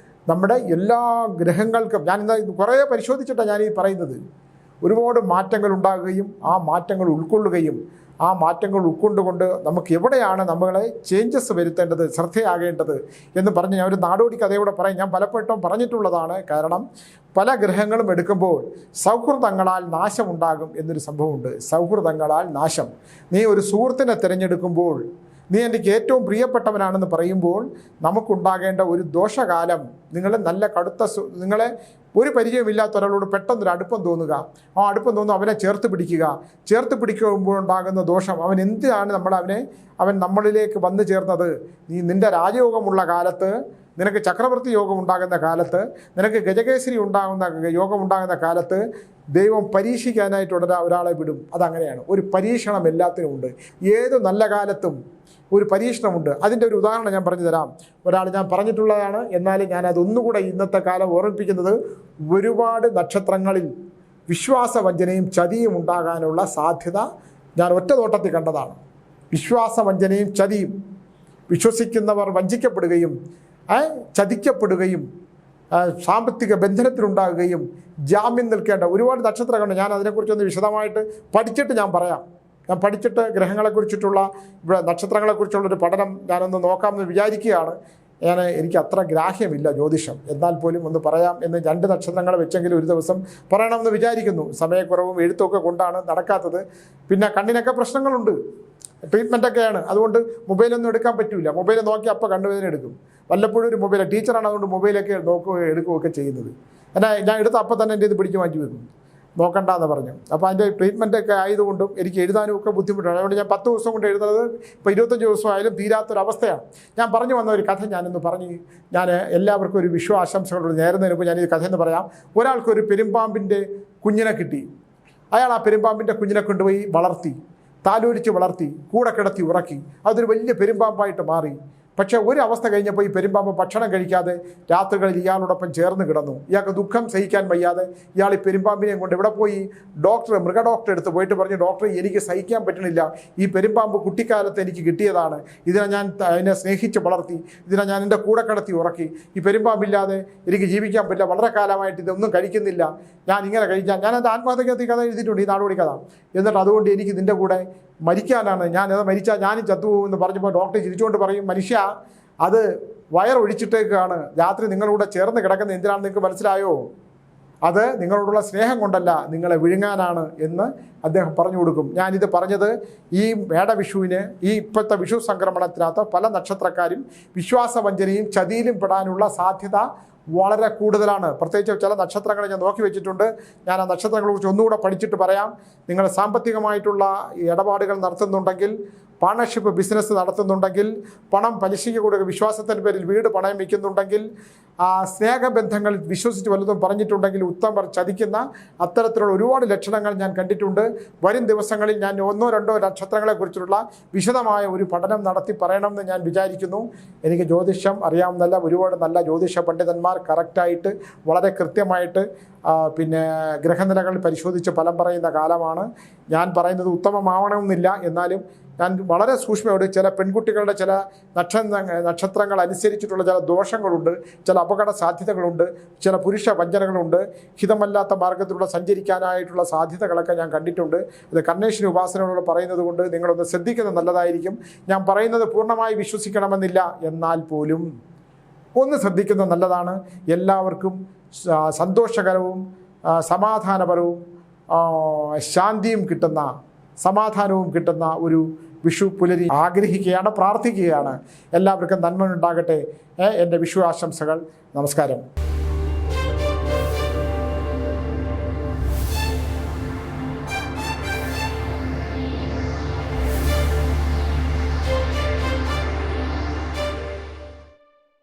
നമ്മുടെ എല്ലാ ഗ്രഹങ്ങൾക്കും, ഞാനിന്ന് കുറേ പരിശോധിച്ചിട്ടാണ് ഞാൻ ഈ പറയുന്നത്, ഒരുപാട് മാറ്റങ്ങൾ ഉണ്ടാകുകയും ആ മാറ്റങ്ങൾ ഉൾക്കൊള്ളുകയും ആ മാറ്റങ്ങൾ ഉൾക്കൊണ്ടുകൊണ്ട് നമുക്ക് എവിടെയാണ് നമ്മളെ ചേഞ്ചസ് വരുത്തേണ്ടത്, ശ്രദ്ധയാകേണ്ടത് എന്ന് പറഞ്ഞ് ഞാൻ ഒരു നാടോടി കഥയോടെ പറയും. ഞാൻ പലപ്പോഴും പറഞ്ഞിട്ടുള്ളതാണ്. കാരണം പല ഗ്രഹങ്ങളും എടുക്കുമ്പോൾ സൗഹൃദങ്ങളാൽ നാശമുണ്ടാകും എന്നൊരു സംഭവമുണ്ട്. സൗഹൃദങ്ങളാൽ നാശം. നീ ഒരു സുഹൃത്തിനെ തിരഞ്ഞെടുക്കുമ്പോൾ, നീ എനിക്ക് ഏറ്റവും പ്രിയപ്പെട്ടവനാണെന്ന് പറയുമ്പോൾ നമുക്കുണ്ടാകേണ്ട ഒരു ദോഷകാലം, നിങ്ങളെ ഒരു പരിചയമില്ലാത്ത ഒരാളോട് പെട്ടെന്നൊരു അടുപ്പം തോന്നുക. ആ അടുപ്പം തോന്നുന്നു അവനെ ചേർത്ത് പിടിക്കുമ്പോഴുണ്ടാകുന്ന ദോഷം, അവൻ എന്തിനാണ് അവൻ നമ്മളിലേക്ക് വന്നു ചേർന്നത്? നിൻ്റെ രാജയോഗമുള്ള കാലത്ത്, നിനക്ക് ചക്രവർത്തി യോഗം ഉണ്ടാകുന്ന കാലത്ത്, നിനക്ക് ഗജകേസരി യോഗം ഉണ്ടാകുന്ന കാലത്ത് ദൈവം പരീക്ഷിക്കാനായിട്ട് ഒരാളെ വിടും. അതങ്ങനെയാണ്. ഒരു പരീക്ഷണം എല്ലാത്തിനും ഉണ്ട്. ഏത് നല്ല കാലത്തും ഒരു പരീക്ഷണമുണ്ട്. അതിൻ്റെ ഒരു ഉദാഹരണം ഞാൻ പറഞ്ഞു തരാം. ഞാൻ പറഞ്ഞിട്ടുള്ളതാണ്, എന്നാലും ഞാൻ അതൊന്നുകൂടെ ഇന്നത്തെ കാലം ഓർമ്മിപ്പിക്കുന്നത്, ഒരുപാട് നക്ഷത്രങ്ങളിൽ വിശ്വാസവഞ്ചനയും ചതിയും ഉണ്ടാകാനുള്ള സാധ്യത ഞാൻ ഒറ്റ നോട്ടത്തിൽ കണ്ടതാണ്. വിശ്വാസവഞ്ചനയും ചതിയും, വിശ്വസിക്കുന്നവർ വഞ്ചിക്കപ്പെടുകയും ചതിക്കപ്പെടുകയും സാമ്പത്തിക ബന്ധനത്തിലുണ്ടാകുകയും ജാമ്യം നിൽക്കേണ്ട ഒരുപാട് നക്ഷത്രങ്ങളുണ്ട്. ഞാൻ അതിനെക്കുറിച്ചൊന്ന് വിശദമായിട്ട് പഠിച്ചിട്ട് ഞാൻ പറയാം. ഞാൻ പഠിച്ചിട്ട് ഗ്രഹങ്ങളെക്കുറിച്ചിട്ടുള്ള നക്ഷത്രങ്ങളെക്കുറിച്ചുള്ളൊരു പഠനം ഞാനൊന്ന് നോക്കാമെന്ന് വിചാരിക്കുകയാണ്. എനിക്ക് അത്ര ഗ്രാഹ്യമില്ല ജ്യോതിഷം, എന്നാൽ പോലും ഒന്ന് പറയാം എന്ന് 2 നക്ഷത്രങ്ങൾ വെച്ചെങ്കിലും ഒരു ദിവസം പറയണമെന്ന് വിചാരിക്കുന്നു. സമയക്കുറവും എഴുത്തൊക്കെ കൊണ്ടാണ് നടക്കാത്തത്. പിന്നെ കണ്ണിനൊക്കെ പ്രശ്നങ്ങളുണ്ട്, ട്രീറ്റ്മെൻറ്റൊക്കെയാണ്. അതുകൊണ്ട് മൊബൈലൊന്നും എടുക്കാൻ പറ്റില്ല. മൊബൈൽ നോക്കി അപ്പോൾ കണ്ണുവേദന എടുക്കും. വല്ലപ്പോഴും ഒരു മൊബൈൽ, ടീച്ചറാണ്, അതുകൊണ്ട് മൊബൈലൊക്കെ നോക്കുകയോ എടുക്കുകയൊക്കെ ചെയ്യുന്നത്. എന്നാൽ ഞാൻ എടുത്ത് അപ്പോൾ തന്നെ എൻ്റെ ഇത് പിടിച്ച് മാറ്റി വെക്കും, നോക്കണ്ടെന്ന് പറഞ്ഞു. അപ്പോൾ അതിൻ്റെ ട്രീറ്റ്മെൻറ്റൊക്കെ ആയതുകൊണ്ടും എനിക്ക് എഴുതാനും ഒക്കെ ബുദ്ധിമുട്ടാണ്. അതുകൊണ്ട് ഞാൻ 10 ദിവസം കൊണ്ട് എഴുതുന്നത് ഇപ്പോൾ 25 ദിവസമായാലും തീരാത്തൊരവസ്ഥയാണ്. ഞാൻ പറഞ്ഞു വന്ന ഒരു കഥ ഞാനിന്ന് പറഞ്ഞ് ഞാൻ എല്ലാവർക്കും ഒരു വിഷു ആശംസകളോട് നേരുന്നതിന് മുമ്പ് ഞാനീ കഥയെന്ന് പറയാം. ഒരാൾക്കൊരു പെരുമ്പാമ്പിൻ്റെ കുഞ്ഞിനെ കിട്ടി. അയാൾ ആ പെരുമ്പാമ്പിൻ്റെ കുഞ്ഞിനെ കൊണ്ടുപോയി വളർത്തി, താലോലിച്ച് വളർത്തി, കൂടെ കിടത്തി ഉറക്കി. അതൊരു വലിയ പെരുമ്പാമ്പായിട്ട് മാറി. പക്ഷേ ഒരു അവസ്ഥ കഴിഞ്ഞപ്പോൾ ഈ പെരുമ്പാമ്പ് ഭക്ഷണം കഴിക്കാതെ രാത്രികളിൽ ഇയാളോടൊപ്പം ചേർന്ന് കിടന്നു. ഇയാൾക്ക് ദുഃഖം സഹിക്കാൻ വയ്യാതെ ഇയാൾ ഈ പെരുമ്പാമ്പിനെയും കൊണ്ട് ഇവിടെ പോയി മൃഗഡോക്ടറെ അടുത്ത് പോയിട്ട് പറഞ്ഞു, ഡോക്ടർ എനിക്ക് സഹിക്കാൻ പറ്റണില്ല, ഈ പെരുമ്പാമ്പ് കുട്ടിക്കാലത്ത് എനിക്ക് കിട്ടിയതാണ്, ഇതിനെ ഞാൻ അതിനെ സ്നേഹിച്ച് വളർത്തി, ഇതിനെ ഞാൻ എൻ്റെ കൂടെ കിടത്തി ഉറക്കി, ഈ പെരുമ്പാമ്പില്ലാതെ എനിക്ക് ജീവിക്കാൻ പറ്റില്ല, വളരെ കാലമായിട്ട് ഇതൊന്നും കഴിക്കുന്നില്ല, ഞാൻ ഇങ്ങനെ കഴിക്കാൻ, ഞാൻ എൻ്റെ ആത്മഹത്യക്കകത്ത് കഥ എഴുതിയിട്ടുണ്ട്, ഈ നാടോടി കഥ. എന്നിട്ട് അതുകൊണ്ട് എനിക്ക് ഇതിൻ്റെ കൂടെ മരിക്കാനാണ്, ഞാനത് മരിച്ചാൽ ഞാനും ചത്തുപോകുമെന്ന് പറഞ്ഞപ്പോൾ ഡോക്ടർ ചിരിച്ചുകൊണ്ട് പറയും, മനുഷ്യ അത് വയറൊഴിച്ചിട്ടേക്കാണ്, രാത്രി നിങ്ങളുടെ ചേർന്ന് കിടക്കുന്ന എന്തിനാണെന്ന് നിങ്ങൾക്ക് മനസ്സിലായോ? അത് നിങ്ങളോടുള്ള സ്നേഹം കൊണ്ടല്ല, നിങ്ങളെ വിഴുങ്ങാനാണ് എന്ന് അദ്ദേഹം പറഞ്ഞു കൊടുക്കും. ഞാനിത് പറഞ്ഞത് ഈ മേടവിഷുവിന്, ഈ ഇപ്പോഴത്തെ വിഷു സംക്രമണത്തിനകത്ത് പല നക്ഷത്രക്കാരും വിശ്വാസവഞ്ചനയും ചതിയിലും പെടാനുള്ള സാധ്യത വളരെ കൂടുതലാണ്. പ്രത്യേകിച്ച് ചില നക്ഷത്രങ്ങളെ ഞാൻ നോക്കി വെച്ചിട്ടുണ്ട്. ഞാൻ ആ നക്ഷത്രങ്ങളെക്കുറിച്ച് ഒന്നുകൂടെ പഠിച്ചിട്ട് പറയാം. നിങ്ങൾ സാമ്പത്തികമായിട്ടുള്ള ഇടപാടുകൾ നടത്തുന്നുണ്ടെങ്കിൽ, പാർട്ണർഷിപ്പ് ബിസിനസ് നടത്തുന്നുണ്ടെങ്കിൽ, പണം പലിശയ്ക്ക് കൊടുക്കുക, വിശ്വാസത്തിൻ്റെ പേരിൽ വീട് പണയം വയ്ക്കുന്നുണ്ടെങ്കിൽ, സ്നേഹബന്ധങ്ങളിൽ വിശ്വസിച്ച് വല്ലതും പറഞ്ഞിട്ടുണ്ടെങ്കിൽ ഉത്തമർ ചതിക്കുന്ന അത്തരത്തിലുള്ള ഒരുപാട് ലക്ഷണങ്ങൾ ഞാൻ കണ്ടിട്ടുണ്ട്. വരും ദിവസങ്ങളിൽ ഞാൻ 1-2 നക്ഷത്രങ്ങളെക്കുറിച്ചുള്ള വിശദമായ ഒരു പഠനം നടത്തി പറയണമെന്ന് ഞാൻ വിചാരിക്കുന്നു. എനിക്ക് ജ്യോതിഷം അറിയാവുന്നല്ല, ഒരുപാട് നല്ല ജ്യോതിഷ പണ്ഡിതന്മാർ കറക്റ്റായിട്ട് വളരെ കൃത്യമായിട്ട് ഗ്രഹനിലകൾ പരിശോധിച്ച് ഫലം പറയുന്ന കാലമാണ്. ഞാൻ പറയുന്നത് ഉത്തമമാവണമെന്നില്ല, എന്നാലും ഞാൻ വളരെ സൂക്ഷ്മയോട് ചില പെൺകുട്ടികളുടെ ചില നക്ഷത്രങ്ങൾ അനുസരിച്ചിട്ടുള്ള ചില ദോഷങ്ങളുണ്ട്, ചില അപകട സാധ്യതകളുണ്ട്, ചില പുരുഷ വഞ്ചനകളുണ്ട്, ഹിതമല്ലാത്ത മാർഗത്തിലൂടെ സഞ്ചരിക്കാനായിട്ടുള്ള സാധ്യതകളൊക്കെ ഞാൻ കണ്ടിട്ടുണ്ട്. ഇത് കർണേശ്വരി ഉപാസനയോട് പറയുന്നത് കൊണ്ട് നിങ്ങളൊന്ന് ശ്രദ്ധിക്കുന്നത് നല്ലതായിരിക്കും. ഞാൻ പറയുന്നത് പൂർണ്ണമായി വിശ്വസിക്കണമെന്നില്ല, എന്നാൽ പോലും ഒന്ന് ശ്രദ്ധിക്കുന്നത് നല്ലതാണ്. എല്ലാവർക്കും സന്തോഷകരവും സമാധാനപരവും ശാന്തിയും കിട്ടുന്ന, സമാധാനവും കിട്ടുന്ന ഒരു വിഷു പുലരി ആഗ്രഹിക്കുകയാണ്, പ്രാർത്ഥിക്കുകയാണ്. എല്ലാവർക്കും നന്മ ഉണ്ടാകട്ടെ. എൻ്റെ വിഷു ആശംസകൾ. നമസ്കാരം.